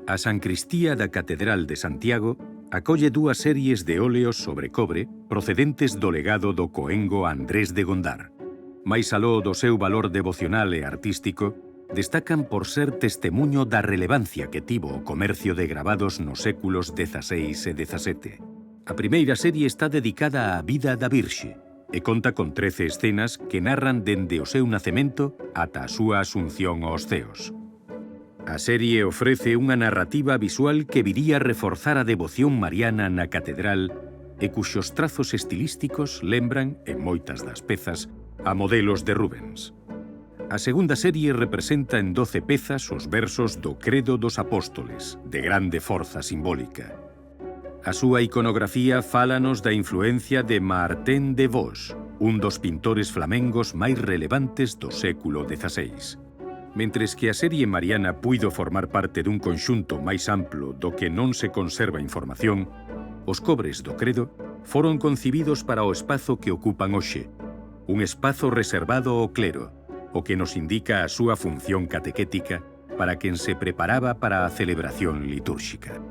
A Sancristía da Catedral de Santiago acolle dúas series de óleos sobre cobre procedentes do legado do coengo Andrés de Gondar. Mais aló do seu valor devocional e artístico, destacan por ser testemuño da relevancia que tivo o comercio de gravados nos séculos XVI e XVII. A primeira serie está dedicada á vida da Virxe e conta con 13 escenas que narran dende o seu nacemento ata a súa asunción aos ceos. A serie ofrece unha narrativa visual que viría a reforzar a devoción mariana na catedral e cuxos trazos estilísticos lembran, en moitas das pezas, a modelos de Rubens. A segunda serie representa en 12 pezas os versos do Credo dos Apóstoles, de grande forza simbólica. A súa iconografía fálanos da influencia de Martin de Vos, un dos pintores flamengos máis relevantes do século XVI. Mentres que a serie mariana puido formar parte dun conxunto máis amplo do que non se conserva información, os cobres do credo foron concibidos para o espazo que ocupan hoxe, un espazo reservado ao clero, o que nos indica a súa función catequética para quen se preparaba para a celebración litúrxica.